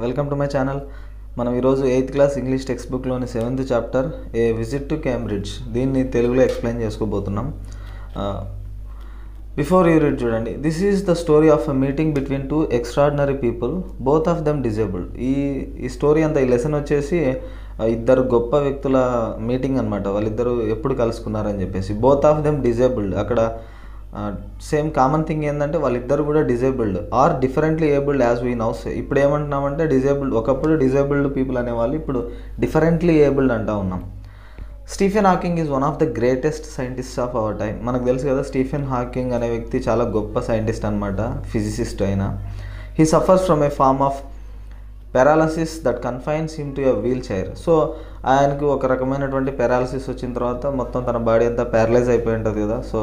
Welcome to my channel. మనం ఈరోజు 8th class English text బుక్లోని 7th chapter a visit to Cambridge దీన్ని తెలుగులో ఎక్స్ప్లెయిన్ చేసుకోబోతున్నాం. బిఫోర్ యూ రీడ్ చూడండి. This is the story of a meeting between two extraordinary people, both of them disabled. ఈ story అంతా, ఈ లెసన్ వచ్చేసి ఇద్దరు గొప్ప వ్యక్తుల మీటింగ్ అనమాట. వాళ్ళిద్దరూ ఎప్పుడు కలుసుకున్నారని చెప్పేసి. బోత్ ఆఫ్ దెమ్ డిజేబుల్డ్, అక్కడ సేమ్ కామన్ థింగ్ ఏంటంటే వాళ్ళిద్దరు కూడా disabled or differently abled as we now say. ఇప్పుడు ఏమంటున్నామంటే డిజేబుల్డ్, ఒకప్పుడు డిజేబుల్డ్ పీపుల్ అనేవాళ్ళు, ఇప్పుడు డిఫరెంట్లీ ఏబుల్డ్ అంటూ ఉన్నాం. Stephen Hawking is one of the greatest scientist of our time. మనకు తెలుసు కదా, స్టీఫెన్ హాకింగ్ అనే వ్యక్తి చాలా గొప్ప సైంటిస్ట్ అనమాట, ఫిజిసిస్ట్ అయినా. He suffers from a form of paralysis that confines him to a wheelchair. So ఆయనకు ఒక రకమైనటువంటి పెరాలసిస్ వచ్చిన తర్వాత మొత్తం తన బాడీ అంతా ప్యారలైజ్ అయిపోయి ఉంటుంది కదా. సో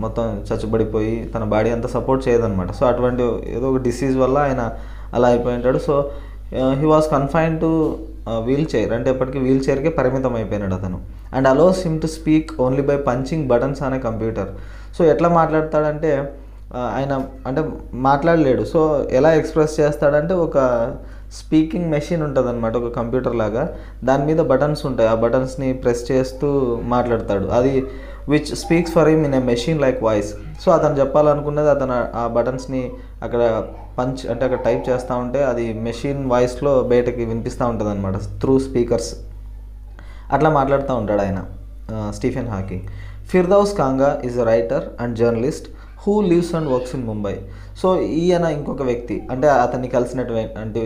మొత్తం చచ్చుబడిపోయి తన బాడీ అంతా సపోర్ట్ చేయదనమాట. సో అటువంటి ఏదో ఒక డిసీజ్ వల్ల ఆయన అలా అయిపోయి ఉంటాడు. So he was confined to wheelchair, అంటే ఎప్పటికీ వీల్ చైర్కే పరిమితం అయిపోయినాడు అతను. And allows him to speak only by punching buttons అనే కంప్యూటర్. సో ఎట్లా మాట్లాడతాడంటే ఆయన అంటే మాట్లాడలేడు. సో ఎలా ఎక్స్ప్రెస్ చేస్తాడంటే ఒక స్పీకింగ్ మెషిన్ ఉంటుంది అనమాట, ఒక కంప్యూటర్ లాగా. దాని మీద బటన్స్ ఉంటాయి, ఆ బటన్స్ని ప్రెస్ చేస్తూ మాట్లాడతాడు. అది which speaks for him in a machine like voice. So అతను చెప్పాలనుకున్నది అతను ఆ బటన్స్ని అక్కడ పంచ్ అంటే అక్కడ టైప్ చేస్తూ ఉంటే అది మెషిన్ వాయిస్లో బయటకి వినిపిస్తూ ఉంటుంది అనమాట, త్రూ స్పీకర్స్. అట్లా మాట్లాడుతూ ఉంటాడు ఆయన, Stephen Hawking. Firdaus Kanga is a writer and journalist who lives and works in Mumbai. So ఈయన ఇంకొక వ్యక్తి, అంటే అతన్ని కలిసినటువంటి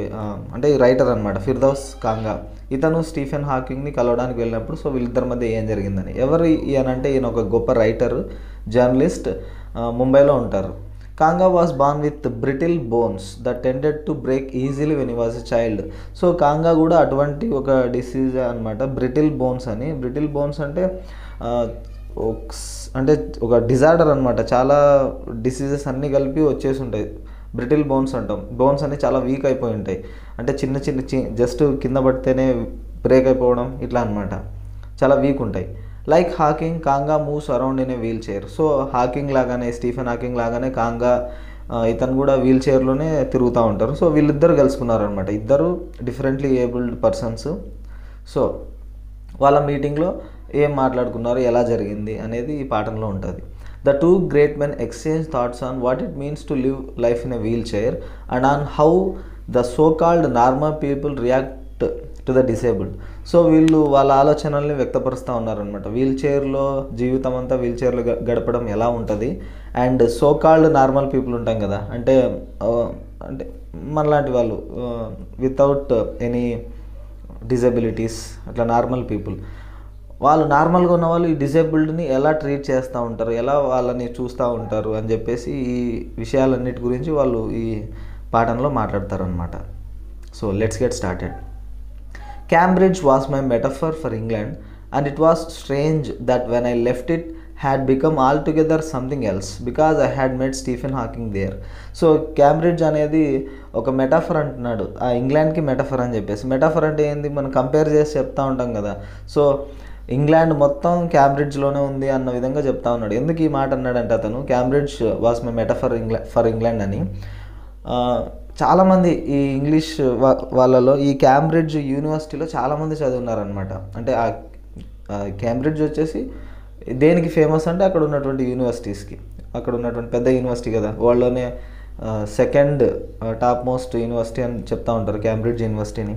అంటే రైటర్ అనమాట, ఫిర్దౌస్ కాంగా. ఇతను స్టీఫెన్ హాకింగ్ని కలవడానికి వెళ్ళినప్పుడు సో వీళ్ళిద్దరి మధ్య ఏం జరిగిందని. ఎవరు ఈయన అంటే ఈయన ఒక గొప్ప రైటర్, జర్నలిస్ట్, ముంబైలో ఉంటారు. Kanga was born with brittle bones that tended to break easily when he was a child. So Kanga కూడా అటువంటి ఒక డిసీజ్ అనమాట, బ్రిటిల్ బోన్స్ అని. బ్రిటిల్ బోన్స్ అంటే అంటే ఒక డిజార్డర్ అనమాట, చాలా డిసీజెస్ అన్నీ కలిపి వచ్చేసి ఉంటాయి. బ్రిటిల్ బోన్స్ అంటాం. బోన్స్ అన్నీ చాలా వీక్ అయిపోయి ఉంటాయి, అంటే చిన్న చిన్న జస్ట్ కింద పడితేనే బ్రేక్ అయిపోవడం ఇట్లా అనమాట, చాలా వీక్ ఉంటాయి. Like Hawking, Kanga moves around in a wheelchair. So Hawking లాగానే, స్టీఫెన్ హాకింగ్ లాగానే కాంగా ఇతను కూడా వీల్ చైర్లోనే తిరుగుతూ ఉంటారు. సో వీళ్ళిద్దరు కలుసుకున్నారనమాట, ఇద్దరు డిఫరెంట్లీ ఏబుల్డ్ పర్సన్స్. సో వాళ్ళ మీటింగ్లో ఏం మాట్లాడుకున్నారు, ఎలా జరిగింది అనేది ఈ పాఠంలో ఉంటుంది. The two great men exchange thoughts on what it means to live life in a wheelchair and on how the so called normal people react to the disabled. So వీళ్ళు వాళ్ళ ఆలోచనల్ని వ్యక్తపరుస్తూ ఉన్నారనమాట. వీల్ చైర్లో జీవితం అంతా wheel చైర్లో గడపడం ఎలా ఉంటుంది, and so called normal people ఉంటాం కదా, అంటే అంటే మనలాంటి వాళ్ళు వితౌట్ ఎనీ డిజబిలిటీస్, అట్లా నార్మల్ పీపుల్, వాళ్ళు నార్మల్గా ఉన్న వాళ్ళు ఈ డిజేబుల్డ్ని ఎలా ట్రీట్ చేస్తూ ఉంటారు, ఎలా వాళ్ళని చూస్తూ ఉంటారు అని చెప్పేసి ఈ విషయాలన్నిటి గురించి వాళ్ళు ఈ పాఠంలో మాట్లాడతారనమాట. So let's get started. Cambridge was my metaphor for England, and it was strange that when I left it had become altogether something else because I had met Stephen Hawking there. So Cambridge అనేది ఒక metaphor అంటున్నాడు, ఆ ఇంగ్లాండ్కి metaphor అని చెప్పేసి. Metaphor అంటే ఏంది, మనం compare చేసి చెప్తా ఉంటాం కదా. సో ఇంగ్లాండ్ మొత్తం క్యాంబ్రిడ్జ్లోనే ఉంది అన్న విధంగా చెప్తా ఉన్నాడు. ఎందుకు ఈ మాట అన్నాడంటే అతను, Cambridge was my metaphor for England అని. చాలామంది ఈ ఇంగ్లీష్ వాళ్ళలో ఈ క్యాంబ్రిడ్జ్ యూనివర్సిటీలో చాలామంది చదువున్నారనమాట. అంటే ఆ క్యాంబ్రిడ్జ్ వచ్చేసి దేనికి ఫేమస్ అంటే అక్కడ ఉన్నటువంటి యూనివర్సిటీస్కి, అక్కడ ఉన్నటువంటి పెద్ద యూనివర్సిటీ కదా, వాళ్ళలోనే సెకండ్ టాప్ మోస్ట్ యూనివర్సిటీ అని చెప్తా ఉంటారు క్యాంబ్రిడ్జ్ యూనివర్సిటీని.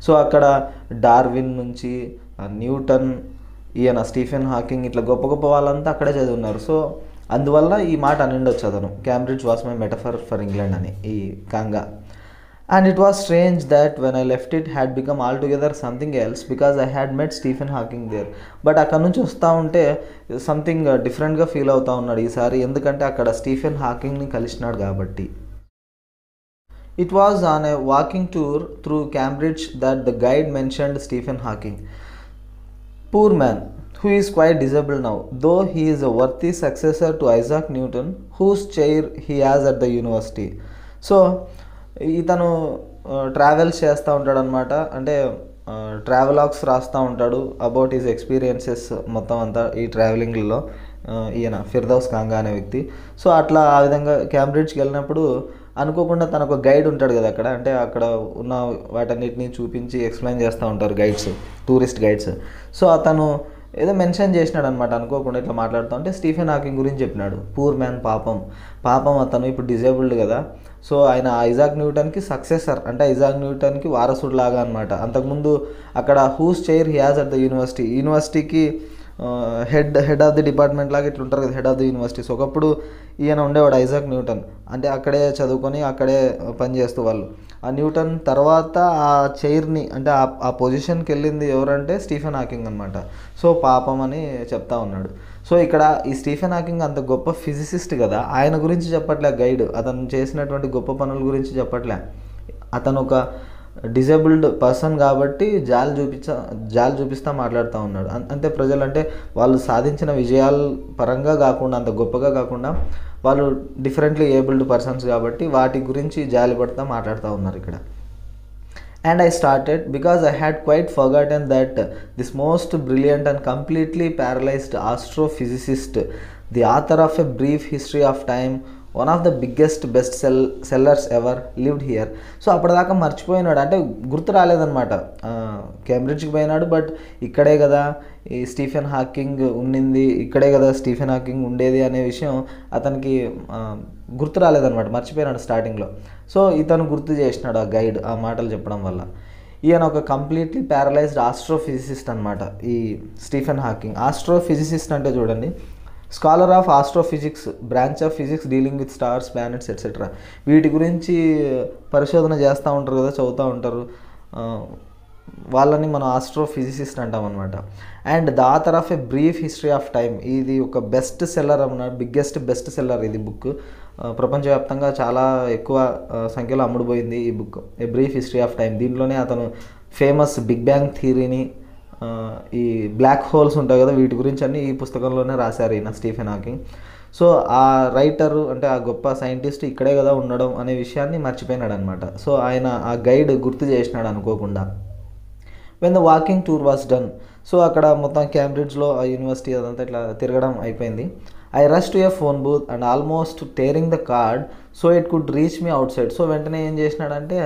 సో అక్కడ డార్విన్ నుంచి న్యూటన్, ఈయన స్టీఫెన్ హాకింగ్, ఇట్లా గొప్ప గొప్ప వాళ్ళంతా అక్కడే చదువున్నారు. సో అందువల్ల ఈ మాట అనిండొచ్చు అతను, Cambridge was my metaphor for England అని, ఈ Kanga. And it was strange that when I left it had become altogether something else because I had met Stephen Hawking there. But అక్కడ నుంచి వస్తూ ఉంటే సంథింగ్ డిఫరెంట్గా ఫీల్ అవుతూ ఉన్నాడు ఈసారి, ఎందుకంటే అక్కడ స్టీఫెన్ హాకింగ్ని కలిసినాడు కాబట్టి. It was on a walking tour through Cambridge that the guide mentioned Stephen Hawking. Poor man, who is quite disabled now, though he is a worthy successor to Isaac Newton, whose chair he has at the university. So ఇతను travels చేస్తూ ఉంటాడు అనమాట, అంటే travelogues రాస్తూ ఉంటాడు about his experiences మొత్తం అంతా ఈ ట్రావెలింగ్లో, ఈయన ఫిర్దౌస్ కాంగా అనే వ్యక్తి. సో అట్లా ఆ విధంగా క్యాంబ్రిడ్జ్కి వెళ్ళినప్పుడు అనుకోకుండా తనకు గైడ్ ఉంటాడు కదా అక్కడ, అంటే అక్కడ ఉన్న వాటన్నిటిని చూపించి ఎక్స్ప్లెయిన్ చేస్తూ ఉంటారు గైడ్స్, టూరిస్ట్ గైడ్స్. సో అతను ఏదో మెన్షన్ చేసినాడు అనమాట అనుకోకుండా ఇట్లా మాట్లాడుతూ ఉంటే స్టీఫెన్ హాకింగ్ గురించి చెప్పినాడు. పూర్ మ్యాన్, పాపం అతను ఇప్పుడు డిజేబుల్డ్ కదా. సో ఆయన ఐజాక్ న్యూటన్కి సక్సెసర్, అంటే ఐజాక్ న్యూటన్కి వారసుడు లాగా అనమాట. అంతకుముందు అక్కడ whose chair he has at the యూనివర్సిటీకి హెడ్ ఆఫ్ ది డిపార్ట్మెంట్ లాగా ఇట్లా ఉంటారు కదా, హెడ్ ఆఫ్ ది యూనివర్సిటీస్. ఒకప్పుడు ఈయన ఉండేవాడు ఐజాక్ న్యూటన్, అంటే అక్కడే చదువుకొని అక్కడే పనిచేస్తూ వాళ్ళు. ఆ న్యూటన్ తర్వాత ఆ చైర్ని, అంటే ఆ పొజిషన్కి వెళ్ళింది ఎవరంటే స్టీఫెన్ హాకింగ్ అనమాట. సో పాపం అని చెప్తా ఉన్నాడు. సో ఇక్కడ ఈ స్టీఫెన్ హాకింగ్ అంత గొప్ప ఫిజిసిస్ట్ కదా, ఆయన గురించి చెప్పట్లే గైడ్, అతను చేసినటువంటి గొప్ప పనుల గురించి చెప్పట్లే. అతను ఒక డిజేబుల్డ్ పర్సన్ కాబట్టి జాలి చూపిస్తా మాట్లాడుతూ ఉన్నాడు. అంతే ప్రజలు అంటే వాళ్ళు సాధించిన విజయాల పరంగా కాకుండా, అంత గొప్పగా కాకుండా, వాళ్ళు డిఫరెంట్లీ ఏబుల్డ్ పర్సన్స్ కాబట్టి వాటి గురించి జాలి పడుతూ మాట్లాడుతూ ఉన్నారు ఇక్కడ. And I started because I had quite forgotten that this most brilliant and completely paralyzed astrophysicist, the author of A Brief History of Time, one of the biggest sellers ever, lived here. So అప్పటిదాకా మర్చిపోయినాడు, అంటే గుర్తు రాలేదన్నమాట. కేంబ్రిడ్జ్కి పోయినాడు, but ఇక్కడే కదా ఈ Stephen Hawking ఉండింది, ఇక్కడే కదా స్టీఫెన్ హాకింగ్ ఉండేది అనే విషయం అతనికి గుర్తు రాలేదన్నమాట, మర్చిపోయినాడు స్టార్టింగ్లో. సో ఇతను గుర్తు చేసినాడు ఆ గైడ్ ఆ మాటలు చెప్పడం వల్ల. ఈయన ఒక కంప్లీట్లీ ప్యారలైజ్డ్ ఆస్ట్రోఫిజిసిస్ట్ అనమాట ఈ స్టీఫెన్ హాకింగ్. ఆస్ట్రోఫిజిసిస్ట్ అంటే చూడండి, scholar of astrophysics, branch of physics dealing with stars, planets etcetera. వీటి గురించి పరిశోధన చేస్తూ ఉంటారు కదా, చదువుతూ ఉంటారు, వాళ్ళని మనం ఆస్ట్రోఫిజిసిస్ట్ అంటాం అనమాట. And the author of a brief history of time, ఇది ఒక బెస్ట్ సెల్లర్ అన్నమాట, బెస్ట్ సెల్లర్ ఇది బుక్. ప్రపంచవ్యాప్తంగా చాలా ఎక్కువ సంఖ్యలో అమ్ముడుపోయింది ఈ book, a brief history of time. దీంట్లోనే అతను ఫేమస్ బిగ్ బ్యాంగ్ థియరీని, ఈ బ్లాక్ హోల్స్ ఉంటాయి కదా, వీటి గురించి అన్ని ఈ పుస్తకంలోనే రాశారు ఈయన స్టీఫెన్ హాకింగ్. సో ఆ రైటరు, అంటే ఆ గొప్ప సైంటిస్ట్ ఇక్కడే కదా ఉండడం అనే విషయాన్ని మర్చిపోయినాడు అనమాట. సో ఆయన ఆ గైడ్ గుర్తు చేసినాడు అనుకోకుండా. When the walking tour was done, so అక్కడ మొత్తం క్యాంబ్రిడ్జ్లో ఆ యూనివర్సిటీ అదంతా ఇట్లా తిరగడం అయిపోయింది. I rush to A phone booth and almost tearing the card so it could reach me out side. So వెంటనే ఏం చేసినాడంటే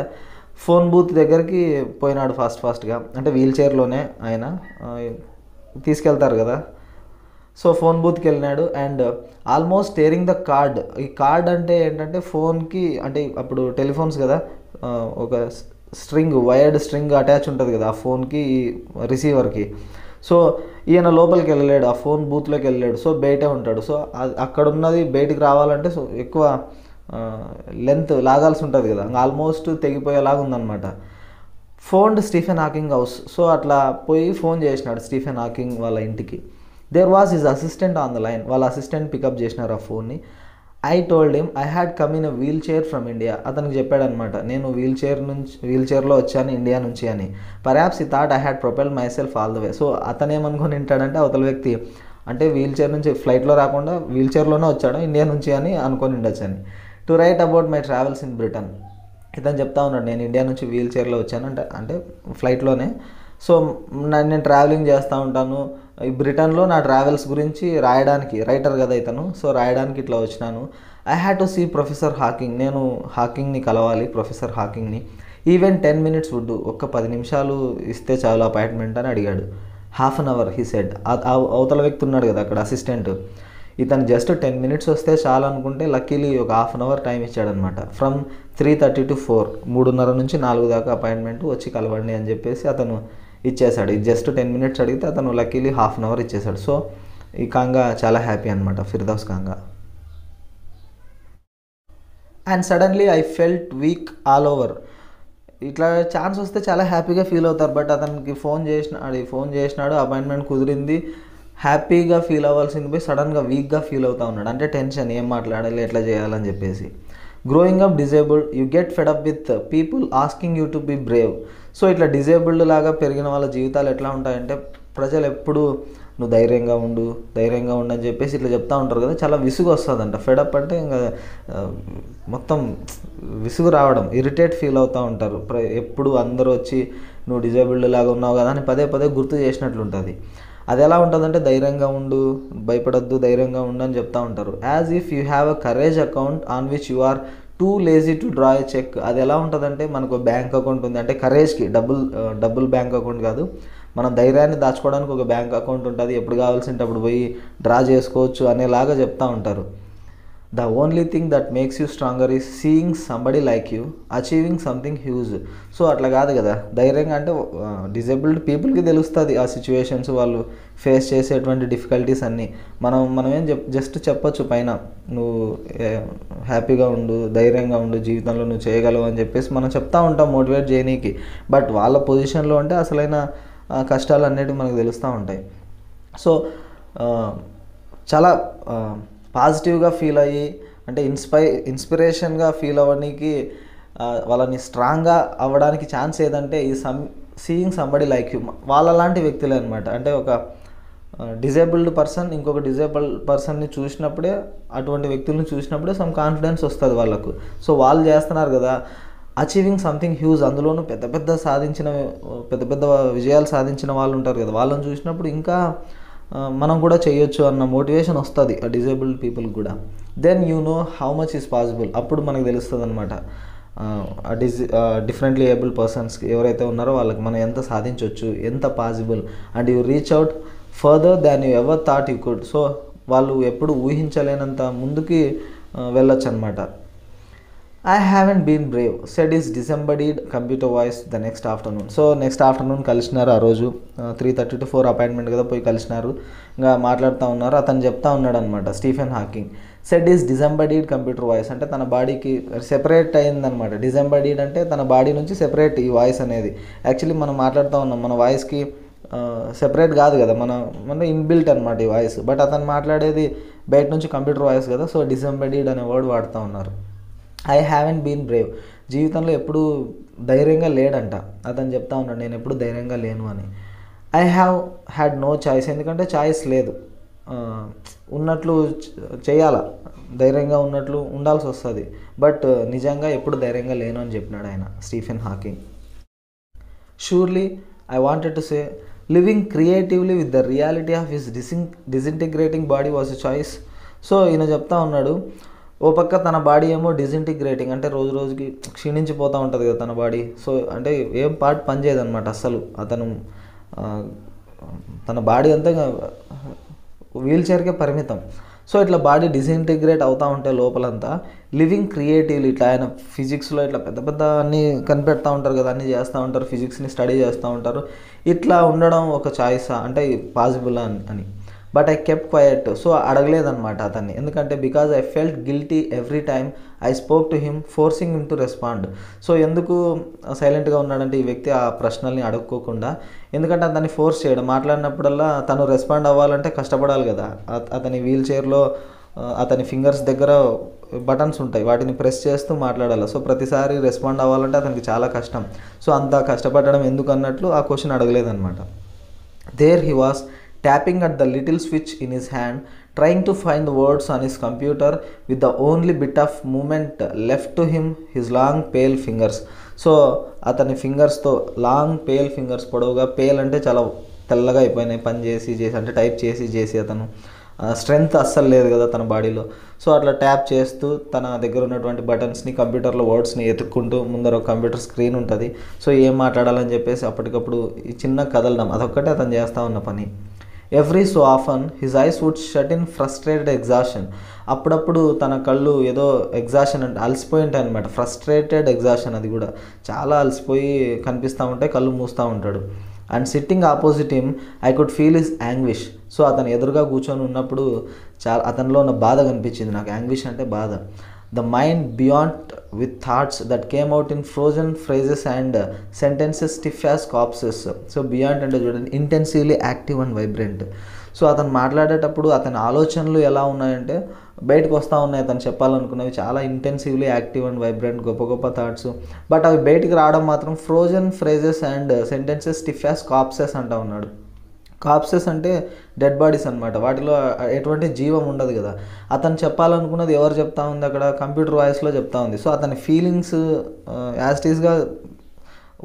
ఫోన్ బూత్ దగ్గరికి పోయినాడు ఫాస్ట్గా, అంటే వీల్ చైర్లోనే ఆయన తీసుకెళ్తారు కదా. సో ఫోన్ బూత్కి వెళ్ళినాడు and almost tearing the card. ఈ కార్డ్ అంటే ఏంటంటే ఫోన్కి, అంటే అప్పుడు టెలిఫోన్స్ కదా, ఒక వైర్డ్ స్ట్రింగ్ అటాచ్ ఉంటుంది కదా ఆ ఫోన్కి, రిసీవర్కి. సో ఈయన లోపలికి వెళ్ళలేడు, ఆ ఫోన్ బూత్లోకి వెళ్ళలేడు. సో బయటే ఉంటాడు. సో అక్కడ ఉన్నది బయటికి రావాలంటే సో ఎక్కువ లెంత్ లాగాల్సి ఉంటుంది కదా, ఆల్మోస్ట్ తెగిపోయేలాగా ఉందన్నమాట. Phoned Stephen Hawking house. So అట్లా పోయి ఫోన్ చేసినాడు స్టీఫెన్ హాకింగ్ వాళ్ళ ఇంటికి. There was his assistant on the line. వాళ్ళ అసిస్టెంట్ పికప్ చేసినారు ఆ ఫోన్ని. I told him I had come in wheelchair from India. అతనికి చెప్పాడనమాట, నేను వీల్ చైర్లో వచ్చాను ఇండియా నుంచి అని. పర్హాప్స్ ఈ thought I had propelled my self all the way. So అతను ఏమనుకొని వింటాడంటే అవతల వ్యక్తి, అంటే వీల్ చైర్ నుంచి ఫ్లైట్లో రాకుండా వీల్ చైర్లోనే వచ్చాడు ఇండియా నుంచి అని అనుకొని ఉండొచ్చు అని. To write about my travels in Britain. ఇతను చెప్తా ఉన్నాడు, నేను ఇండియా నుంచి వీల్ చైర్లో వచ్చాను అంటే ఫ్లైట్లోనే. సో నేను ట్రావెలింగ్ చేస్తూ ఉంటాను ఈ బ్రిటన్లో, నా ట్రావెల్స్ గురించి రాయడానికి, రైటర్ కదా ఇతను, సో రాయడానికి ఇట్లా వచ్చినాను. I had to see professor Hawking. నేను హాకింగ్ని కలవాలి, ప్రొఫెసర్ హాకింగ్ని. ఈవెన్ 10 minutes వుడ్, ఒక్క 10 నిమిషాలు ఇస్తే చాలు అపాయింట్మెంట్ అని అడిగాడు. Half an hour he said. అవతల వ్యక్తి ఉన్నాడు కదా అక్కడ అసిస్టెంట్, ఇతను జస్ట్ 10 minutes వస్తే చాలు అనుకుంటే లక్కీలీ ఒక హాఫ్ అన్ అవర్ టైం ఇచ్చాడనమాట. ఫ్రమ్ 3:30 to 4, 3:30 నుంచి 4 దాకా అపాయింట్మెంట్, వచ్చి కలవండి అని చెప్పేసి అతను ఇచ్చేశాడు. ఇది జస్ట్ 10 minutes అడిగితే అతను లక్కీలీ హాఫ్ అన్ అవర్ ఇచ్చేశాడు. సో ఈ కాంగా చాలా హ్యాపీ అనమాట, Firdaus Kanga. And suddenly I felt weak all over. ఇట్లా ఛాన్స్ వస్తే చాలా హ్యాపీగా ఫీల్ అవుతారు, బట్ అతనికి ఫోన్ చేసినాడు, అపాయింట్మెంట్ కుదిరింది, హ్యాపీగా ఫీల్ అవ్వాల్సింది పోయి సడన్గా వీక్గా ఫీల్ అవుతూ ఉన్నాడు. అంటే టెన్షన్, ఏం మాట్లాడాలి, ఎట్లా చేయాలని చెప్పేసి. Growing up disabled you get fed up with people asking you to be brave. So ఇట్లా డిజేబుల్డ్ లాగా పెరిగిన వాళ్ళ జీవితాలు ఎట్లా ఉంటాయంటే ప్రజలు ఎప్పుడు నువ్వు ధైర్యంగా ఉండు అని చెప్పేసి ఇట్లా చెప్తూ ఉంటారు కదా, చాలా విసుగు వస్తుందంట. ఫెడప్ అంటే ఇంకా మొత్తం విసుగు రావడం, ఇరిటేట్ ఫీల్ అవుతూ ఉంటారు. ఎప్పుడు అందరూ వచ్చి నువ్వు డిజేబుల్డ్ లాగా ఉన్నావు కదా అని పదే గుర్తు చేసినట్లుంటుంది. అది ఎలా ఉంటుందంటే ధైర్యంగా ఉండు, భయపడద్దు, ధైర్యంగా ఉండు అని చెప్తూ ఉంటారు. As if you have a courage account on which you are too lazy to draw a cheque. అది ఎలా ఉంటుందంటే మనకు బ్యాంక్ అకౌంట్ ఉంది అంటే కరేజ్కి డబ్బులు బ్యాంక్ అకౌంట్ కాదు, మనం ధైర్యాన్ని దాచుకోవడానికి ఒక బ్యాంక్ అకౌంట్ ఉంటుంది, ఎప్పుడు కావాల్సింటే అప్పుడు పోయి డ్రా చేసుకోవచ్చు అనేలాగా చెప్తూ ఉంటారు. The only thing that makes you stronger is seeing somebody like you achieving something huge. So అట్లా కాదు కదా, ధైర్యంగా అంటే డిజేబుల్డ్ పీపుల్కి తెలుస్తుంది ఆ సిచ్యువేషన్స్, వాళ్ళు ఫేస్ చేసేటువంటి డిఫికల్టీస్ అన్నీ. మనం ఏం జస్ట్ చెప్పొచ్చు పైన, నువ్వు హ్యాపీగా ఉండు, ధైర్యంగా ఉండు, జీవితంలో నువ్వు చేయగలవు అని చెప్పేసి మనం చెప్తా ఉంటాం మోటివేట్ చేయనీకి. బట్ వాళ్ళ పొజిషన్లో అంటే అసలైన కష్టాలు అనేటివి మనకు తెలుస్తూ ఉంటాయి. సో చాలా పాజిటివ్గా ఫీల్ అయ్యి అంటే ఇన్స్పిరేషన్గా ఫీల్ అవ్వడానికి వాళ్ళని స్ట్రాంగ్గా అవ్వడానికి ఛాన్స్ ఏదంటే ఈ సీయింగ్ సంబడి లైక్ యూ, వాళ్ళలాంటి వ్యక్తులే అనమాట. అంటే ఒక డిజేబుల్డ్ పర్సన్ ఇంకొక డిజేబుల్డ్ పర్సన్ని చూసినప్పుడే, అటువంటి వ్యక్తులను చూసినప్పుడే సమ్ కాన్ఫిడెన్స్ వస్తుంది వాళ్ళకు. సో వాళ్ళు చేస్తున్నారు కదా అచీవింగ్ సంథింగ్ హ్యూజ్, అందులోనూ పెద్ద పెద్ద విజయాలు సాధించిన వాళ్ళు ఉంటారు కదా, వాళ్ళని చూసినప్పుడు ఇంకా మనం కూడా చేయొచ్చు అన్న మోటివేషన్ వస్తుంది ఆ డిజేబుల్డ్ పీపుల్కి కూడా. Then you know how much is possible, అప్పుడు మనకు తెలుస్తుంది అనమాట డిఫరెంట్లీ ఏబుల్ పర్సన్స్కి ఎవరైతే ఉన్నారో వాళ్ళకి మనం ఎంత సాధించవచ్చు, ఎంత possible, and you reach out further than you ever thought you could. So వాళ్ళు ఎప్పుడు ఊహించలేనంత ముందుకి వెళ్ళొచ్చు అనమాట. I haven't been brave, said his disembodied computer voice the next afternoon. So next afternoon కలిసినారు ఆ రోజు, 3:30 to 4 అపాయింట్మెంట్ కదా, పోయి కలిసినారు. ఇంకా మాట్లాడుతూ ఉన్నారు. అతను చెప్తా ఉన్నాడు అనమాట, Stephen Hawking. Said his disembodied computer voice, అంటే తన బాడీకి సెపరేట్ అయిందనమాట. డిసెంబడీడ్ అంటే తన బాడీ నుంచి సెపరేట్ ఈ వాయిస్ అనేది. యాక్చువల్లీ మనం మాట్లాడుతూ ఉన్నాం, మన వాయిస్కి సెపరేట్ కాదు కదా, మన ఇన్బిల్ట్ అనమాట ఈ వాయిస్. బట్ అతను మాట్లాడేది బయట నుంచి కంప్యూటర్ వాయిస్ కదా, సో డిసెంబడీడ్ అనే వర్డ్ వాడుతూ ఉన్నారు. ఐ హ్యావెంట్ బీన్ బ్రేవ్, జీవితంలో ఎప్పుడు ధైర్యంగా లేడంట. అతను చెప్తా ఉన్నాడు, నేను ఎప్పుడు ధైర్యంగా లేను అని. I have had no choice, ఎందుకంటే చాయిస్ లేదు, ఉన్నట్లు చేయాలా, ధైర్యంగా ఉన్నట్లు ఉండాల్సి వస్తుంది. బట్ నిజంగా ఎప్పుడు ధైర్యంగా లేను అని చెప్పినాడు ఆయన, Stephen Hawking. Surely I wanted to say living creatively with the reality of his disintegrating body was a choice. So ఈయన చెప్తా ఉన్నాడు, ఓ పక్క తన బాడీ ఏమో డిసింటిగ్రేటింగ్ అంటే రోజు రోజుకి క్షీణించిపోతూ ఉంటుంది కదా తన బాడీ. సో అంటే ఏం పార్ట్ పనిచేయదనమాట అస్సలు. అతను తన బాడీ అంతా వీల్ చైర్కే పరిమితం. సో ఇట్లా బాడీ డిసింటిగ్రేట్ అవుతూ ఉంటే లోపలంతా లివింగ్ క్రియేటివ్లీ, ఇట్లా ఆయన ఫిజిక్స్లో ఇట్లా పెద్ద అన్నీ కనిపెడతా ఉంటారు కదా, అన్నీ చేస్తూ ఉంటారు, ఫిజిక్స్ని స్టడీ చేస్తూ ఉంటారు. ఇట్లా ఉండడం ఒక చాయిసా అంటే పాసిబుల్ అని. But I kept quiet, so అడగలేదన్నమాట అతన్ని, ఎందుకంటే because I felt guilty every time I spoke to him forcing him to respond. So ఎందుకు సైలెంట్గా ఉన్నాడంటే ఈ వ్యక్తి ఆ ప్రశ్నల్ని అడుక్కోకుండా, ఎందుకంటే అతన్ని ఫోర్స్ చేయడం, మాట్లాడినప్పుడల్లా తను రెస్పాండ్ అవ్వాలంటే కష్టపడాలి కదా. అతని వీల్ చైర్లో అతని ఫింగర్స్ దగ్గర బటన్స్ ఉంటాయి, వాటిని ప్రెస్ చేస్తూ మాట్లాడాలి. సో ప్రతిసారి రెస్పాండ్ అవ్వాలంటే అతనికి చాలా కష్టం. సో అంత కష్టపడడం ఎందుకు అన్నట్లు ఆ క్వశ్చన్ అడగలేదన్నమాట. There he was tapping at the little switch in his hand, trying to find the words on his computer with the only bit of movement left to him, his long pale fingers. So అతని ఫింగర్స్తో, long pale fingers, పొడవుగా, pale అంటే చాలా తెల్లగా అయిపోయినాయి పని చేసి అంటే type చేసి అతను స్ట్రెంగ్త్ అస్సలు లేదు కదా తన బాడీలో. సో అట్లా ట్యాప్ చేస్తూ తన దగ్గర ఉన్నటువంటి బటన్స్ని, కంప్యూటర్లో వర్డ్స్ని ఎత్తుక్కుంటూ, ముందర ఒక కంప్యూటర్ స్క్రీన్ ఉంటుంది. సో ఏం మాట్లాడాలని చెప్పేసి అప్పటికప్పుడు ఈ చిన్న కదలడం, అదొక్కటే అతను చేస్తూ ఉన్న పని. Every so often his eyes would shut in frustrated exhaustion. అప్పుడప్పుడు తన కళ్ళు ఏదో ఎగ్జాషన్ అంటే అలసిపోయి ఉంటాయి అనమాట, ఫ్రస్ట్రేటెడ్ ఎగ్జాషన్, అది కూడా చాలా అలసిపోయి కనిపిస్తూ ఉంటాయి, కళ్ళు మూస్తూ ఉంటాడు. And sitting opposite him I could feel his anguish. So అతను ఎదురుగా కూర్చొని ఉన్నప్పుడు చాలా అతనిలో ఉన్న బాధ కనిపించింది నాకు. యాంగ్విష్ అంటే బాధ. The mind beyond with thoughts that came out in frozen phrases and sentences stiff as corpses. So beyond అంటే చూడండి, intensively active and vibrant. So అతను మాట్లాడేటప్పుడు అతని ఆలోచనలు ఎలా ఉన్నాయంటే బయటకు వస్తూ ఉన్నాయి, అతను చెప్పాలనుకున్నవి చాలా ఇంటెన్సివ్లీ యాక్టివ్ అండ్ వైబ్రెంట్, గొప్ప థాట్స్. బట్ అవి బయటికి రావడం మాత్రం frozen phrases and sentences stiff as corpses అంటూ ఉన్నాడు. కాప్సెస్ అంటే డెడ్ బాడీస్ అనమాట, వాటిలో ఎటువంటి జీవం ఉండదు కదా. అతను చెప్పాలనుకున్నది ఎవరు చెప్తా ఉంది అక్కడ, కంప్యూటర్ వాయిస్లో చెప్తా ఉంది. సో అతని ఫీలింగ్స్ యాస్టీస్గా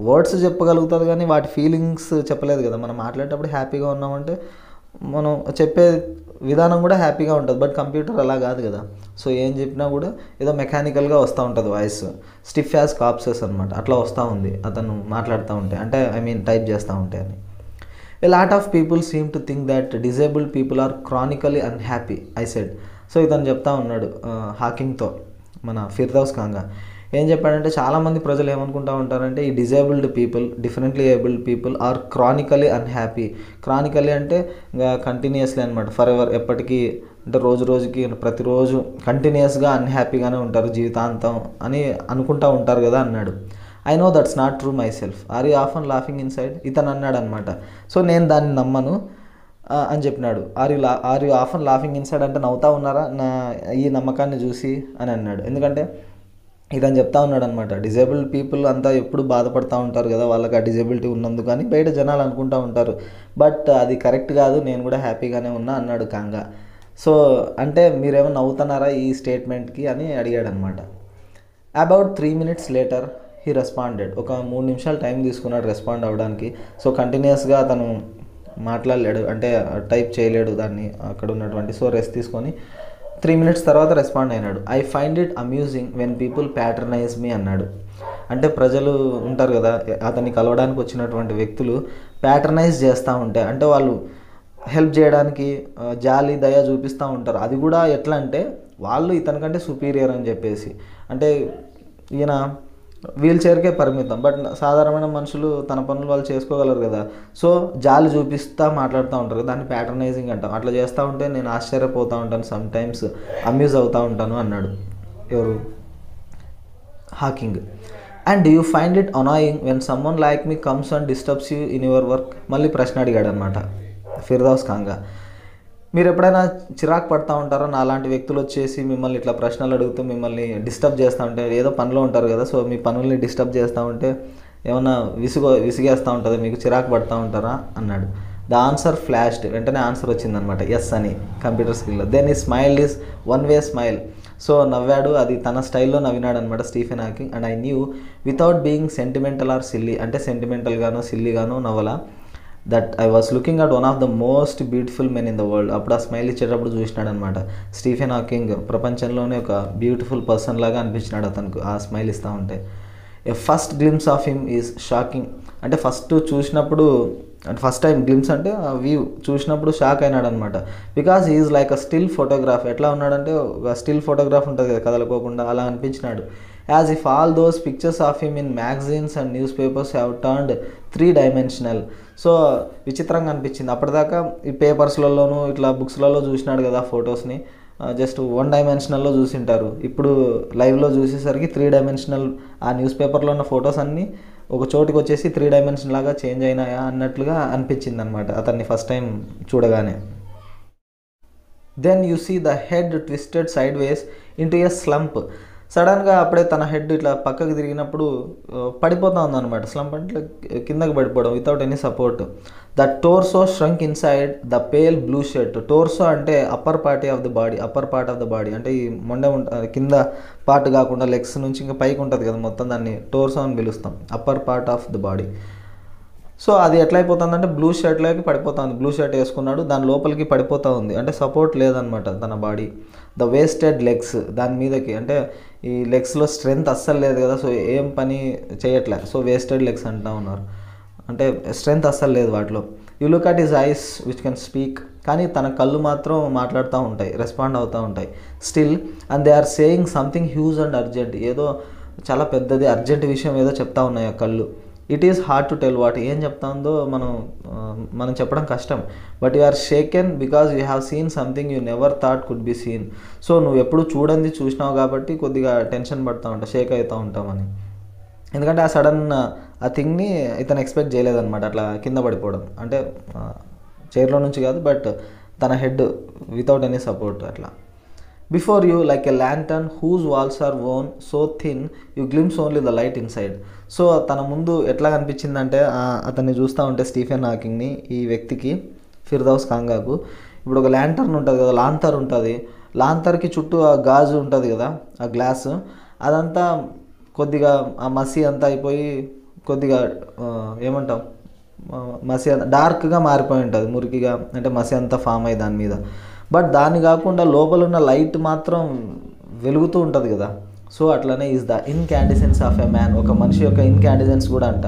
వర్డ్స్ చెప్పగలుగుతుంది కానీ వాటి ఫీలింగ్స్ చెప్పలేదు కదా. మనం మాట్లాడేటప్పుడు హ్యాపీగా ఉన్నామంటే మనం చెప్పే విధానం కూడా హ్యాపీగా ఉంటుంది. బట్ కంప్యూటర్ అలా కాదు కదా. సో ఏం చెప్పినా కూడా ఏదో మెకానికల్గా వస్తూ ఉంటుంది వాయిస్, స్టిఫ్ యాజ్ కాప్సెస్ అనమాట. అట్లా వస్తూ ఉంది అతను మాట్లాడుతూ ఉంటే, అంటే ఐ మీన్ టైప్ చేస్తూ ఉంటే అని. A lot of people seem to think that disabled people are chronically unhappy, I said. So ఇతను చెప్తా ఉన్నాడు హాకింగ్తో, మన ఫిర్దౌస్ ఖాన్గా ఏం చెప్పాడంటే, చాలామంది ప్రజలు ఏమనుకుంటూ ఉంటారంటే ఈ differently abled people are chronically unhappy. Chronically అంటే ఇంకా కంటిన్యూస్లీ అనమాట, ఫర్ ఎవర్, ఎప్పటికీ, అంటే రోజు రోజుకి ప్రతిరోజు కంటిన్యూస్గా అన్హ్యాపీగానే ఉంటారు జీవితాంతం అని అనుకుంటూ ఉంటారు కదా అన్నాడు. I know that's not true myself. Are you often laughing inside, ఇతను అన్నాడు అనమాట. సో నేను దాన్ని నమ్మను అని చెప్పినాడు. Are you often laughing inside అంటే నవ్వుతా ఉన్నారా నా ఈ నమ్మకాన్ని చూసి అని అన్నాడు. ఎందుకంటే ఇతను చెప్తా ఉన్నాడు అనమాట, డిజేబుల్డ్ పీపుల్ అంతా ఎప్పుడు బాధపడుతూ ఉంటారు కదా, వాళ్ళకి ఆ డిజేబిలిటీ ఉన్నందుకు అని బయట జనాలు అనుకుంటూ ఉంటారు. బట్ అది కరెక్ట్ కాదు, నేను కూడా హ్యాపీగానే ఉన్నా అన్నాడు కాంగా. సో అంటే మీరేమో నవ్వుతున్నారా ఈ స్టేట్మెంట్కి అని అడిగాడు అనమాట. About 3 minutes later he responded. ఒక 3 నిమిషాలు టైం తీసుకున్నాడు రెస్పాండ్ అవ్వడానికి. సో కంటిన్యూస్గా అతను మాట్లాడలేడు, అంటే టైప్ చేయలేడు దాన్ని అక్కడ ఉన్నటువంటి. సో రెస్ట్ తీసుకొని 3 minutes తర్వాత రెస్పాండ్ అయినాడు. I find it amusing when people patronize me అన్నాడు. అంటే ప్రజలు ఉంటారు కదా, అతన్ని కలవడానికి వచ్చినటువంటి వ్యక్తులు ప్యాటర్నైజ్ చేస్తూ ఉంటే, అంటే వాళ్ళు హెల్ప్ చేయడానికి జాలి దయ చూపిస్తూ ఉంటారు. అది కూడా ఎట్లా అంటే వాళ్ళు ఇతనికంటే సుపీరియర్ అని చెప్పేసి, అంటే ఈయన వీల్ చైర్కే పరిమితం, బట్ సాధారణమైన మనుషులు తన పనులు వాళ్ళు చేసుకోగలరు కదా. సో జాలి చూపిస్తూ మాట్లాడుతూ ఉంటారు, దాన్ని ప్యాటర్నైజింగ్ అంటాం. అట్లా చేస్తూ ఉంటే నేను ఆశ్చర్యపోతూ ఉంటాను, సమ్ టైమ్స్ అమ్యూజ్ అవుతూ ఉంటాను అన్నాడు ఎవరు, Hawking. And do you find it annoying when someone like me comes and disturbs you in your work. మళ్ళీ ప్రశ్న అడిగాడు అనమాట ఫిర్దౌస్ ఖాన్గా. మీరు ఎప్పుడైనా చిరాకు పడుతూ ఉంటారో, నా అలాంటి వ్యక్తులు వచ్చేసి మిమ్మల్ని ఇట్లా ప్రశ్నలు అడుగుతూ మిమ్మల్ని డిస్టర్బ్ చేస్తూ ఉంటే, ఏదో పనిలో ఉంటారు కదా, సో మీ పనుల్ని డిస్టర్బ్ చేస్తూ ఉంటే ఏమన్నా విసిగేస్తూ ఉంటుంది, మీకు చిరాకు పడుతూ ఉంటారా అన్నాడు. ద ఆన్సర్ ఫ్లాష్డ్, వెంటనే ఆన్సర్ వచ్చిందనమాట, ఎస్ అని కంప్యూటర్ స్క్రీన్లో. దెన్ ఈ smile is one way smile. So నవ్వాడు, అది తన స్టైల్లో నవ్వినాడు అనమాట Stephen Hawking. And I knew without being sentimental or silly, అంటే సెంటిమెంటల్గానో సిల్లీగానో నవ్వలా, that I was looking at one of the most beautiful men in the world. అప్పుడు ఆ స్మైల్ ఇచ్చేటప్పుడు చూసినాడు అనమాట స్టీఫెన్ హాకింగ్ ప్రపంచంలోనే ఒక బ్యూటిఫుల్ పర్సన్ లాగా అనిపించినాడు అతనికి ఆ స్మైల్ ఇస్తూ ఉంటే. A first glimpse of him is shocking. అంటే ఫస్ట్ చూసినప్పుడు, అంటే ఫస్ట్ టైం గ్లిమ్స్ అంటే ఆ వ్యూ చూసినప్పుడు షాక్ అయినాడు అనమాట. Because he is like a still photograph. ఎట్లా ఉన్నాడంటే ఒక స్టిల్ ఫోటోగ్రాఫ్ ఉంటుంది కదా కదలకోకుండా, అలా అనిపించినాడు. As if all those pictures of him in magazines and newspapers have turned 3-dimensional. So విచిత్రంగా అనిపించింది. అప్పటిదాకా ఈ పేపర్స్లలోనూ ఇట్లా బుక్స్లలో చూసినాడు కదా ఫొటోస్ని, జస్ట్ 1-dimensionalలో చూసింటారు. ఇప్పుడు లైవ్లో చూసేసరికి 3-dimensional, ఆ న్యూస్ పేపర్లో ఉన్న ఫొటోస్ అన్నీ ఒక చోటుకి వచ్చేసి 3-dimensional లాగా చేంజ్ అయినాయా అన్నట్లుగా అనిపించింది అనమాట అతన్ని ఫస్ట్ టైం చూడగానే. Then you see the head twisted sideways into a slump. సడన్గా అప్పుడే తన హెడ్ ఇట్లా పక్కకి తిరిగినప్పుడు పడిపోతూ ఉందన్నమాట. స్లంప్ అంటే ఇట్లా కిందకి పడిపోవడం without any support. The torso shrunk inside the pale blue shirt. Torso అంటే upper part of the body, అంటే ఈ మొండె కింద పార్ట్ కాకుండా లెగ్స్ నుంచి ఇంకా పైకి ఉంటుంది కదా మొత్తం, దాన్ని టోర్సో అని పిలుస్తాం, upper part of the body. So అది ఎట్లా అయిపోతుందంటే బ్లూ షర్ట్లోకి పడిపోతుంది. బ్లూ షర్ట్ వేసుకున్నాడు, దాని లోపలికి పడిపోతూ ఉంది, అంటే సపోర్ట్ లేదనమాట తన బాడీ. ద వేస్టెడ్ లెగ్స్, దాని మీదకి అంటే ఈ లెగ్స్లో స్ట్రెంగ్త్ అస్సలు లేదు కదా, సో ఏం పని చేయట్లే, సో వేస్టెడ్ లెగ్స్ అంటూ ఉన్నారు, అంటే స్ట్రెంగ్త్ అస్సలు లేదు వాటిలో. You look at his eyes which can speak, కానీ తన కళ్ళు మాత్రం మాట్లాడుతూ ఉంటాయి, రెస్పాండ్ అవుతూ ఉంటాయి still. And they are saying something huge and urgent. ఏదో చాలా పెద్దది అర్జెంట్ విషయం ఏదో చెప్తా ఉన్నాయి ఆ కళ్ళు. It is hard to tell what, ఏం చెప్తా ఉందో మనం చెప్పడం కష్టం. But you are shaken because you have seen something you never thought could be seen. So నువ్వు ఎప్పుడు చూడండి చూసినావు కాబట్టి కొద్దిగా టెన్షన్ పడుతూ ఉంటావు, షేక్ అవుతూ ఉంటామని. ఎందుకంటే ఆ సడన్ ఆ థింగ్ని ఇతను ఎక్స్పెక్ట్ చేయలేదన్నమాట, అట్లా కింద పడిపోవడం. అంటే చైర్లో నుంచి కాదు, బట్ తన హెడ్ వితౌట్ ఎనీ సపోర్ట్ అట్లా. Before you like a lantern whose walls are worn so thin you glimpse only the light inside. So తన ముందు ఎట్లా కనిపించిందంటే అతన్ని చూస్తూ ఉంటే స్టీఫెన్ హాకింగ్ని, ఈ వ్యక్తికి ఫిర్దౌస్ ఖాన్గాకు ఇప్పుడు ఒక ల్యాంటర్న్ ఉంటుంది కదా, లాంతర్ ఉంటుంది, లాంతర్కి చుట్టూ ఆ గాజు ఉంటుంది కదా, ఆ గ్లాసు, అదంతా కొద్దిగా ఆ మసి అంతా అయిపోయి కొద్దిగా ఏమంటాం మసి డార్క్గా మారిపోయి ఉంటుంది, మురికిగా, అంటే మసి అంతా ఫామ్ అయ్యి దాని మీద. బట్ దాన్ని కాకుండా లోపల ఉన్న లైట్ మాత్రం వెలుగుతూ ఉంటుంది కదా. సో అట్లనే is the incandescence of a man. ఒక మనిషి యొక్క ఇన్కాండిసెన్స్ కూడా అంట.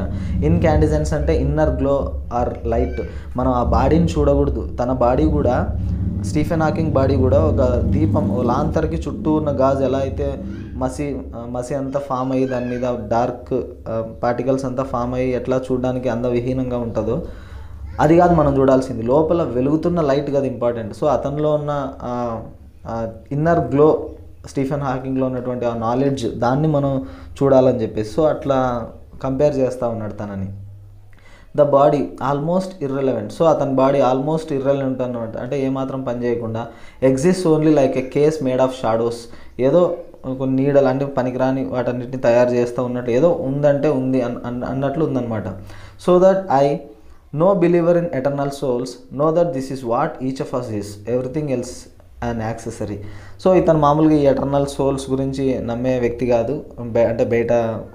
ఇన్కాండిసెన్స్ అంటే ఇన్నర్ గ్లో ఆర్ లైట్. మనం ఆ బాడీని చూడకూడదు. తన బాడీ కూడా, స్టీఫెన్ హాకింగ్ బాడీ కూడా ఒక దీపం, ఓ లాంతర్కి చుట్టూ ఉన్న గాజు ఎలా అయితే మసి అంతా ఫామ్ అయ్యి దాని మీద డార్క్ పార్టికల్స్ అంతా ఫామ్ అయ్యి ఎట్లా చూడడానికి అందవిహీనంగా ఉంటుందో, అది కాదు మనం చూడాల్సింది, లోపల వెలుగుతున్న లైట్ కదా ఇంపార్టెంట్. సో అతనిలో ఉన్న ఇన్నర్ గ్లో, స్టీఫెన్ హాకింగ్లో ఉన్నటువంటి ఆ నాలెడ్జ్, దాన్ని మనం చూడాలని చెప్పేసి. సో అట్లా కంపేర్ చేస్తూ ఉన్నాడు తనని. The body almost irrelevant. So అతని బాడీ ఆల్మోస్ట్ ఇర్రెలవెంట్ అన్నమాట, అంటే ఏమాత్రం పని చేయకుండా. Exist only like a case made of shadows. ఏదో కొన్ని నీడలు, అంటే పనికిరాని వాటన్నిటిని తయారు చేస్తూ ఉన్నట్టు, ఏదో ఉందంటే ఉంది అన్నట్లు ఉందన్నమాట. So that I no believer in eternal souls know that this is what each of us is, everything else and accessory. So ఇతను మామూలుగా ఈ ఎటర్నల్ సోల్స్ గురించి నమ్మే వ్యక్తి కాదు, అంటే బయట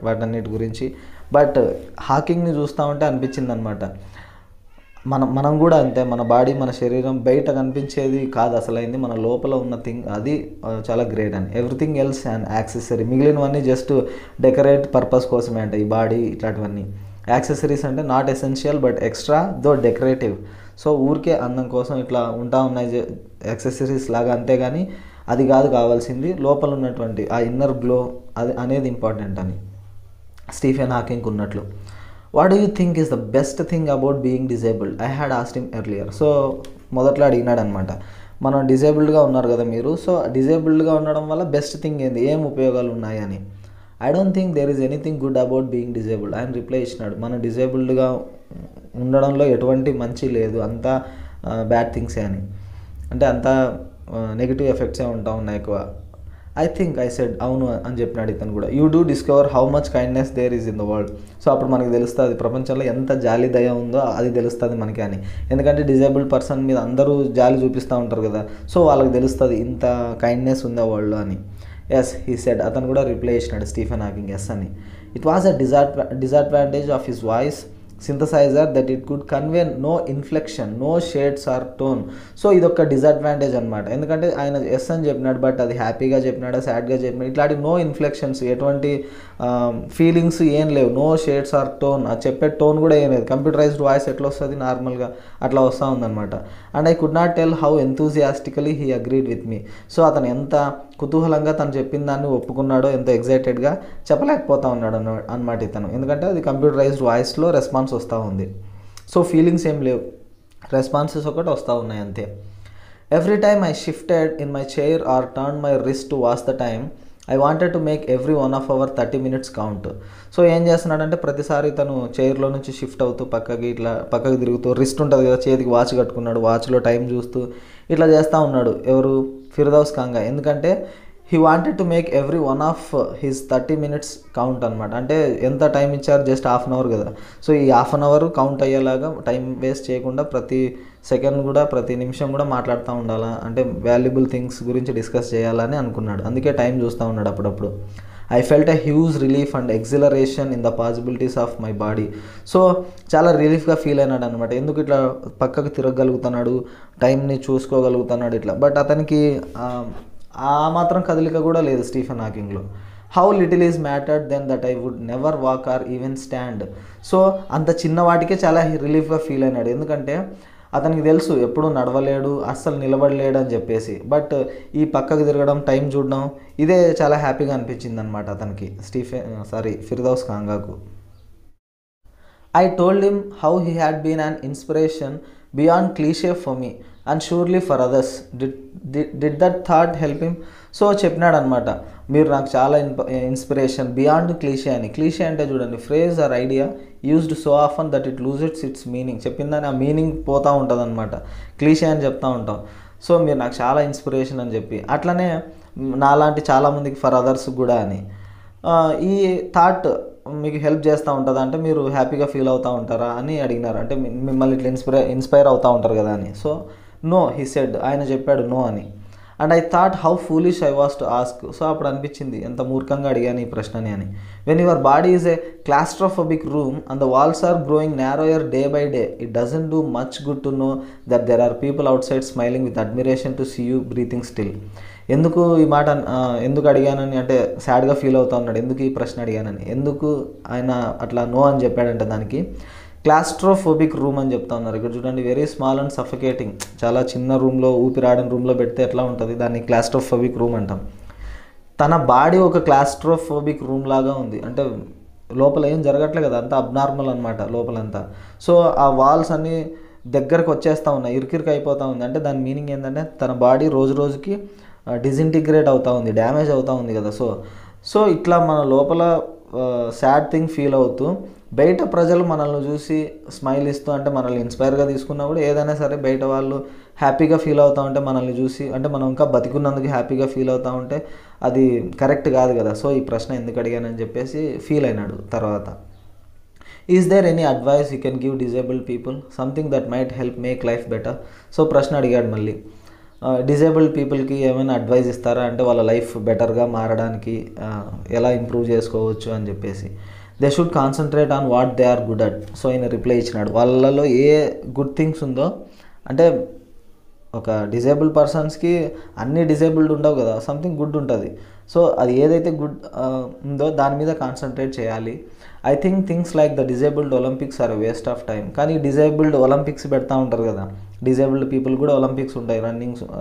వాటన్నిటి గురించి. బట్ హాకింగ్ని చూస్తూ ఉంటే అనిపించింది అనమాట, మనం కూడా అంతే. మన బాడీ, మన శరీరం బయట కనిపించేది కాదు అసలైంది, మన లోపల ఉన్న థింగ్, అది చాలా గ్రేట్ అని. Everything else and accessory. మిగిలినవన్నీ జస్ట్ డెకరేట్ పర్పస్ కోసమే అంట, ఈ బాడీ ఇట్లాంటివన్నీ. యాక్సెసరీస్ అంటే not essential but extra though decorative. So ఊరికే అందం కోసం ఇట్లా ఉంటా ఉన్నాయి యాక్సెసరీస్ లాగా, అంతేగాని అది కాదు కావాల్సింది, లోపల ఉన్నటువంటి ఆ ఇన్నర్ గ్లో అది అనేది ఇంపార్టెంట్ అని స్టీఫెన్ హాకింగ్ ఉన్నట్లు. What do you think is the best thing about being disabled? I had asked him earlier. So మొదట్లో అడిగినాడు అనమాట, మనం డిజేబుల్డ్గా ఉన్నారు కదా మీరు, సో డిజేబుల్డ్గా ఉండడం వల్ల బెస్ట్ థింగ్ ఏంది, ఏం ఉపయోగాలు ఉన్నాయి అని. I don't think there is anything good about being disabled. ఆయన రిప్లై ఇచ్చినాడు, మనం డిజేబుల్డ్గా ఉండడంలో ఎటువంటి మంచి లేదు, అంతా బ్యాడ్ థింగ్సే అని, అంటే అంతా నెగిటివ్ ఎఫెక్ట్సే ఉంటా ఉన్నాయి ఎక్కువ. ఐ థింక్ ఐ సెడ్, అవును అని చెప్పినాడు ఇతను కూడా. You do discover how much kindness there is in the world. So అప్పుడు మనకు తెలుస్తుంది ప్రపంచంలో ఎంత జాలి దయ ఉందో, అది తెలుస్తుంది మనకి అని. ఎందుకంటే డిజేబుల్డ్ పర్సన్ మీద అందరూ జాలి చూపిస్తూ ఉంటారు కదా, సో వాళ్ళకి తెలుస్తుంది ఇంత కైండ్నెస్ ఉందా వరల్డ్లో అని. ఎస్ హీ సెడ్, అతను కూడా రిప్లై చేసినాడు స్టీఫెన్ హాకింగ్ ఎస్ అని. It was a disadvantage of his voice synthesizer that it could convey no inflection, no shades or tone. So ఇదొక డిసడ్వాంటేజ్ అనమాట. ఎందుకంటే ఆయన ఎస్ అని చెప్పినాడు, బట్ అది హ్యాపీగా చెప్పినాడా, సాడ్గా చెప్పినాడు, ఇట్లాంటి నో ఇన్ఫ్లెక్షన్స్, ఎటువంటి ఫీలింగ్స్ ఏం లేవు, నో షేడ్స్ ఆర్ టోన్, అది చెప్పే టోన్ కూడా ఏం లేదు. కంప్యూటరైజ్డ్ వాయిస్ ఎట్లా వస్తుంది నార్మల్గా అట్లా వస్తూ ఉందన్నమాట. And I could not tell how enthusiastically he agreed with me. So అతను ఎంత కుతూహలంగా తను చెప్పిన దాన్ని ఒప్పుకున్నాడో, ఎంత ఎగ్జైటెడ్గా చెప్పలేకపోతా ఉన్నాడు అనమాట ఇతను. ఎందుకంటే అది కంప్యూటరైజ్డ్ వాయిస్లో రెస్పాన్స్ వస్తూ ఉంది. సో ఫీలింగ్స్ ఏం లేవు, రెస్పాన్సెస్ ఒకటి వస్తూ ఉన్నాయి అంతే. Every time I shifted in my chair or turn my wrist to watch the time I wanted to make every 1 of our 30 minutes count. So ఏం చేస్తున్నాడంటే ప్రతిసారి తను చైర్లో నుంచి షిఫ్ట్ అవుతూ పక్కకి తిరుగుతూ, రిస్ట్ ఉంటుంది కదా, చేతికి వాచ్ కట్టుకున్నాడు, వాచ్లో టైం చూస్తూ ఇట్లా చేస్తూ ఉన్నాడు. ఎవరు? ఫిర్దౌస్ కాంగా. ఎందుకంటే he wanted to make every 1 of his 30 minutes count అనమాట. అంటే ఎంత టైం ఇచ్చారు, జస్ట్ ½ an hour కదా, సో ఈ ½ an hour కౌంట్ అయ్యేలాగా టైం వేస్ట్ చేయకుండా ప్రతి సెకండ్ కూడా, ప్రతి నిమిషం కూడా మాట్లాడుతూ ఉండాలా, అంటే వాల్యుబుల్ థింగ్స్ గురించి డిస్కస్ చేయాలని అనుకున్నాడు. అందుకే టైం చూస్తూ ఉన్నాడు అప్పుడప్పుడు. I felt a huge relief and exhilaration in the possibilities of my body. So చాలా రిలీఫ్గా ఫీల్ అయినాడు అనమాట. ఎందుకు ఇట్లా పక్కకు తిరగగలుగుతున్నాడు, టైంని చూసుకోగలుగుతున్నాడు ఇట్లా. బట్ అతనికి ఆ మాత్రం కదలిక కూడా లేదు స్టీఫెన్ హాకింగ్లో. How little is mattered then that I would never walk or even stand. So అంత చిన్న వాటికే చాలా రిలీఫ్గా ఫీల్ అయినాడు. ఎందుకంటే అతనికి తెలుసు ఎప్పుడు నడవలేడు, అస్సలు నిలబడలేడు అని చెప్పేసి. బట్ ఈ పక్కకు తిరగడం, టైం చూడడం, ఇదే చాలా హ్యాపీగా అనిపించింది అనమాట అతనికి, Firdous కాంగాకు. I told him how he had been an inspiration beyond cliché for me and surely for others. Did that thought help him? So చెప్పినాడు అనమాట, మీరు నాకు చాలా ఇన్స్పిరేషన్ బియాండ్ క్లీషే అని. క్లీషే అంటే చూడండి, phrase or idea used so often that it loses its meaning. చెప్పిందని ఆ మీనింగ్ పోతూ ఉంటుంది అనమాట, క్లీషే అని చెప్తూ ఉంటాం. సో మీరు నాకు చాలా ఇన్స్పిరేషన్ అని చెప్పి, అట్లనే నాలాంటి చాలామందికి ఫర్ అదర్స్ కూడా అని. ఈ థాట్ మీకు హెల్ప్ చేస్తూ ఉంటుందా అంటే మీరు హ్యాపీగా ఫీల్ అవుతూ ఉంటారా అని అడిగినారు. అంటే మిమ్మల్ని ఇట్లా ఇన్స్పైర్ అవుతూ ఉంటారు కదా అని. సో నో హీ సెడ్, ఆయన చెప్పాడు నో అని. And I thought how foolish I was to ask. So అప్పుడు అనిపించింది ఎంత మూర్ఖంగా అడిగాను ఈ ప్రశ్నని అని. When your body is a claustrophobic room and the walls are growing narrower day by day, it doesn't do much good to know that there are people outside smiling with admiration to see you breathing still. ఎందుకు ఈ మాట ఎందుకు అడిగానని అంటే సాడ్గా feel అవుతా ఉన్నాడు, ఎందుకు ఈ ప్రశ్న అడిగానని. ఎందుకు ఆయన అట్లా నో అని చెప్పాడంటే దానికి క్లాస్ట్రోఫోబిక్ రూమ్ అని చెప్తా ఉన్నారు. ఇక్కడ చూడండి, వెరీ స్మాల్ అండ్ సఫికేటింగ్, చాలా చిన్న రూమ్లో ఊపిరాడని రూమ్లో పెడితే ఎట్లా ఉంటుంది, దాన్ని క్లాస్ట్రోఫోబిక్ రూమ్ అంటాం. తన బాడీ ఒక క్లాస్ట్రోఫోబిక్ రూమ్ లాగా ఉంది, అంటే లోపల ఏం జరగట్లేదు కదా, అంతా అబ్నార్మల్ అనమాట లోపలంతా. సో ఆ వాల్స్ అన్నీ దగ్గరకు వచ్చేస్తూ ఉన్నాయి, ఇరికిరికి అయిపోతూ ఉంది. అంటే దాని మీనింగ్ ఏంటంటే తన బాడీ రోజు రోజుకి డిసింటిగ్రేట్ అవుతూ ఉంది, డ్యామేజ్ అవుతూ ఉంది కదా. సో ఇట్లా మన లోపల సాడ్ థింగ్ ఫీల్ అవుతూ బయట ప్రజలు మనల్ని చూసి స్మైల్ ఇస్తూ, అంటే మనల్ని ఇన్స్పైర్గా తీసుకున్నప్పుడు ఏదైనా సరే బయట వాళ్ళు హ్యాపీగా ఫీల్ అవుతూ ఉంటే మనల్ని చూసి, అంటే మనం ఇంకా బతికున్నందుకు హ్యాపీగా ఫీల్ అవుతూ ఉంటే అది కరెక్ట్ కాదు కదా. సో ఈ ప్రశ్న ఎందుకు అడిగానని చెప్పేసి ఫీల్ అయినాడు తర్వాత. Is there any advice you can give disabled people, something that might help make life better. So ప్రశ్న అడిగాడు మళ్ళీ, డిజేబుల్డ్ పీపుల్కి ఏమైనా అడ్వైస్ ఇస్తారా అంటే వాళ్ళ లైఫ్ బెటర్గా మారడానికి ఎలా ఇంప్రూవ్ చేసుకోవచ్చు అని చెప్పేసి. They should concentrate on what they are good at. So ఆయన రిప్లై ఇచ్చినాడు, వాళ్ళలో ఏ గుడ్ థింగ్స్ ఉందో, అంటే ఒక డిజేబుల్డ్ పర్సన్స్కి అన్ని డిజేబుల్డ్ ఉండవు కదా, సంథింగ్ గుడ్ ఉంటుంది. సో అది ఏదైతే గుడ్ ఉందో దాని మీద కాన్సన్ట్రేట్ చేయాలి. I think things like the disabled Olympics are waste of time. కానీ డిజేబుల్డ్ ఒలింపిక్స్ పెడతా ఉంటారు కదా, డిజేబుల్డ్ పీపుల్ కూడా ఒలింపిక్స్ ఉంటాయి,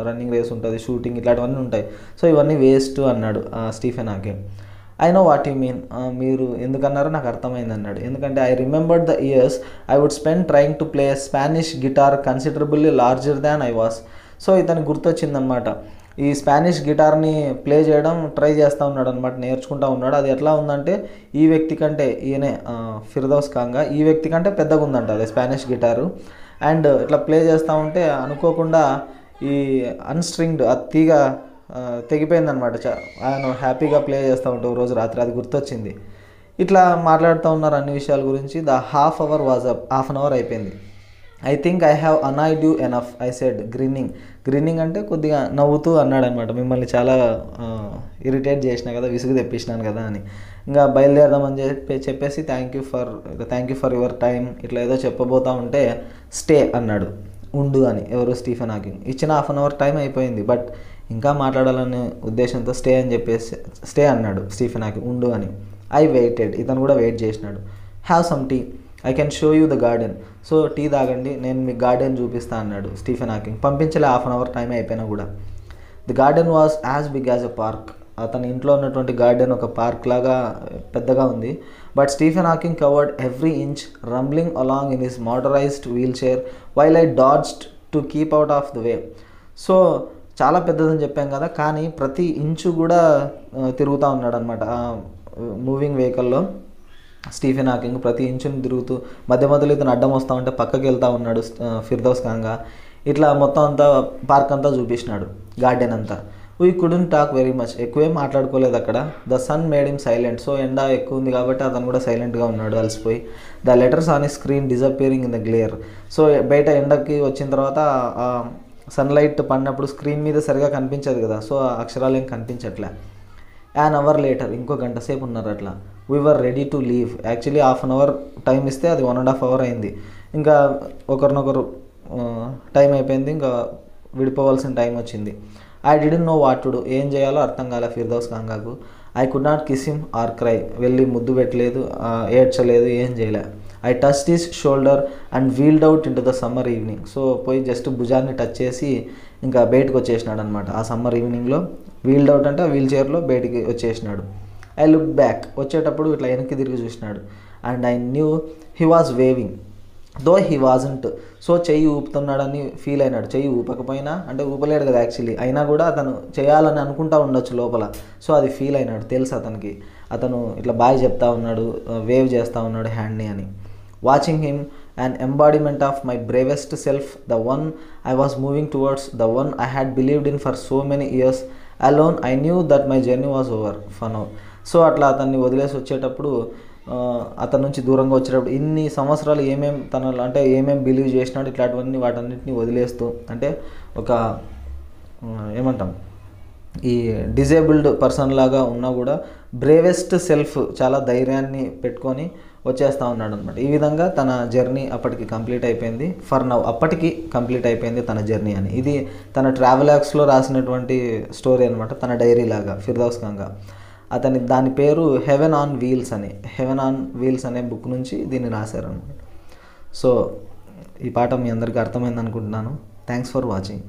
రన్నింగ్ రేస్ ఉంటుంది, షూటింగ్, ఇట్లాంటివన్నీ ఉంటాయి. సో ఇవన్నీ వేస్ట్ అన్నాడు Stephen Hawking. I know what you mean, మీరు ఎందుకన్నారో నాకు అర్థమైంది అన్నాడు. ఎందుకంటే I remembered the years I would spend trying to play Spanish guitar considerably larger than I was. So ఇతనికి గుర్తొచ్చిందనమాట, ఈ స్పానిష్ గిటార్ని ప్లే చేయడం ట్రై చేస్తూ ఉన్నాడు అనమాట, నేర్చుకుంటూ ఉన్నాడు. అది ఎట్లా ఉందంటే ఈ వ్యక్తి కంటే, ఈయనే ఫిర్దౌస్ కాంగా, ఈ వ్యక్తి కంటే పెద్దగా ఉందంట అది స్పానిష్ గిటారు. అండ్ ఇట్లా ప్లే చేస్తూ ఉంటే అనుకోకుండా ఈ అన్స్ట్రింగ్డ్ ఆ తీగ తెగిపోయిందనమాట. ఆయన హ్యాపీగా ప్లే చేస్తూ ఉంటే ఒక రోజు రాత్రి అది గుర్తొచ్చింది. ఇట్లా మాట్లాడుతూ ఉన్నారు అన్ని విషయాల గురించి. ద హాఫ్ అన్ అవర్ అయిపోయింది. I think I have annoyed you enough I said greening అంటే కొద్దిగా నవ్వుతూ అన్నాడు అనమాట, మిమ్మల్ని చాలా ఇరిటేట్ చేసిన కదా, విసుగు తెప్పించినాను కదా అని. ఇంకా బయలుదేరదామని చెప్పేసి thank you for your time ఇట్లా ఏదో చెప్పబోతా ఉంటే స్టే అన్నాడు, ఉండు అని. ఎవరు? Stephen Hawking. ఇచ్చిన హాఫ్ అన్ అవర్ టైం అయిపోయింది, బట్ ఇంకా మాట్లాడాలనే ఉద్దేశంతో స్టే అన్నాడు స్టీఫెన్ హాకింగ్, ఉండు అని. ఐ వెయిటెడ్, ఇతను కూడా వెయిట్ చేసినాడు. Have some tea, I can show you the garden. So tea తాగండి, నేను మీకు గార్డెన్ చూపిస్తా అన్నాడు స్టీఫెన్ హాకింగ్. పంపించలే హాఫ్ అన్ అవర్ టైం అయిపోయినా కూడా. The garden was as big as a park. అతని ఇంట్లో ఉన్నటువంటి గార్డెన్ ఒక పార్క్ లాగా పెద్దగా ఉంది. But Stephen Hawking covered every inch, rumbling along in his motorized wheelchair while I dodged to keep out of the way. So చాలా పెద్దదని చెప్పాం కదా, కానీ ప్రతి ఇంచు కూడా తిరుగుతూ ఉన్నాడు అనమాట మూవింగ్ వెహికల్లో. స్టీఫెన్ హాకింగ్ ప్రతి ఇంచుని తిరుగుతూ మధ్యలో ఇతను అడ్డం వస్తూ ఉంటే పక్కకి వెళ్తూ ఉన్నాడు ఫిర్దౌస్ కాంగా. ఇట్లా మొత్తం అంతా పార్క్ అంతా చూపించినాడు, గార్డెన్ అంతా. We couldn't talk very much, ఎక్కువేం మాట్లాడుకోలేదు అక్కడ. The sun made him silent. So ఎండ ఎక్కువ ఉంది కాబట్టి అతను కూడా సైలెంట్గా ఉన్నాడు, అలసిపోయి. The letters on his screen disappearing in the glare. So బయట ఎండకి వచ్చిన తర్వాత సన్లైట్ పడినప్పుడు స్క్రీన్ మీద సరిగా కనిపించదు కదా, సో అక్షరాలు ఏం కనిపించట్లే. యాన్ అవర్ లేటర్, ఇంకో గంట సేపు ఉన్నారు అట్లా. We were ready to leave. Actually half an hour time ఇస్తే అది 1.5 hours అయింది. ఇంకా ఒకరినొకరు టైం అయిపోయింది, ఇంకా విడిపోవాల్సిన టైం వచ్చింది. I didn't know what to do, ఏం చేయాలో అర్థం కాలే ఫిర్దౌస్ కాంగాకు. I could not kiss him or cry, వెళ్ళి ముద్దు పెట్టలేదు, ఏడ్చలేదు, ఏం చేయలే. I touched his shoulder and wheeled out into the summer evening. So పోయి జస్ట్ భుజాన్ని టచ్ చేసి ఇంకా బయటకు వచ్చేసినాడు అనమాట. ఆ సమ్మర్ ఈవినింగ్లో వీల్డ్ అవుట్ అంటే వీల్ చైర్లో బయటికి వచ్చేసినాడు. ఐ లుక్ బ్యాక్, వచ్చేటప్పుడు ఇట్లా వెనక్కి తిరిగి చూసినాడు. And I knew he was waving though he wasn't. So చెయ్యి ఊపుతున్నాడని ఫీల్ అయినాడు. చెయ్యి ఊపకపోయినా, అంటే ఊపలేడు కదా యాక్చువల్లీ, అయినా కూడా అతను చేయాలని అనుకుంటా ఉండొచ్చు లోపల. సో అది ఫీల్ అయినాడు, తెలుసు అతనికి. అతను ఇట్లా బాయ్ చెప్తా ఉన్నాడు, వేవ్ చేస్తూ ఉన్నాడు హ్యాండ్ని అని. Watching him an embodiment of my bravest self, the one I was moving towards, the one I had believed in for so many years. Alone I knew that my journey was over for now. So అట్లా అతన్ని వదిలేసి వచ్చేటప్పుడు, అతని నుంచి దూరంగా వచ్చేటప్పుడు ఇన్ని సంవత్సరాలు ఏమేమి బిలీవ్ చేసినాడు ఇట్లాంటివన్నీ వాటన్నిటిని వదిలేస్తూ, అంటే ఒక ఏమంటాం, ఈ డిజేబుల్డ్ పర్సన్ లాగా ఉన్నా కూడా బ్రేవెస్ట్ సెల్ఫ్, చాలా ధైర్యాన్ని పెట్టుకొని వచ్చేస్తూ ఉన్నాడు అనమాట. ఈ విధంగా తన జర్నీ అప్పటికి కంప్లీట్ అయిపోయింది. ఫర్ నౌ అప్పటికి కంప్లీట్ అయిపోయింది తన జర్నీ అని. ఇది తన ట్రావెలాగ్స్లో రాసినటువంటి స్టోరీ అనమాట, తన డైరీ లాగా ఫిర్దౌస్ ఖాన్గా. దాని పేరు హెవెన్ ఆన్ వీల్స్ అని, హెవెన్ ఆన్ వీల్స్ అనే బుక్ నుంచి దీన్ని రాశారనమాట. సో ఈ పాఠం మీ అందరికీ అర్థమైంది అనుకుంటున్నాను. Thanks for watching.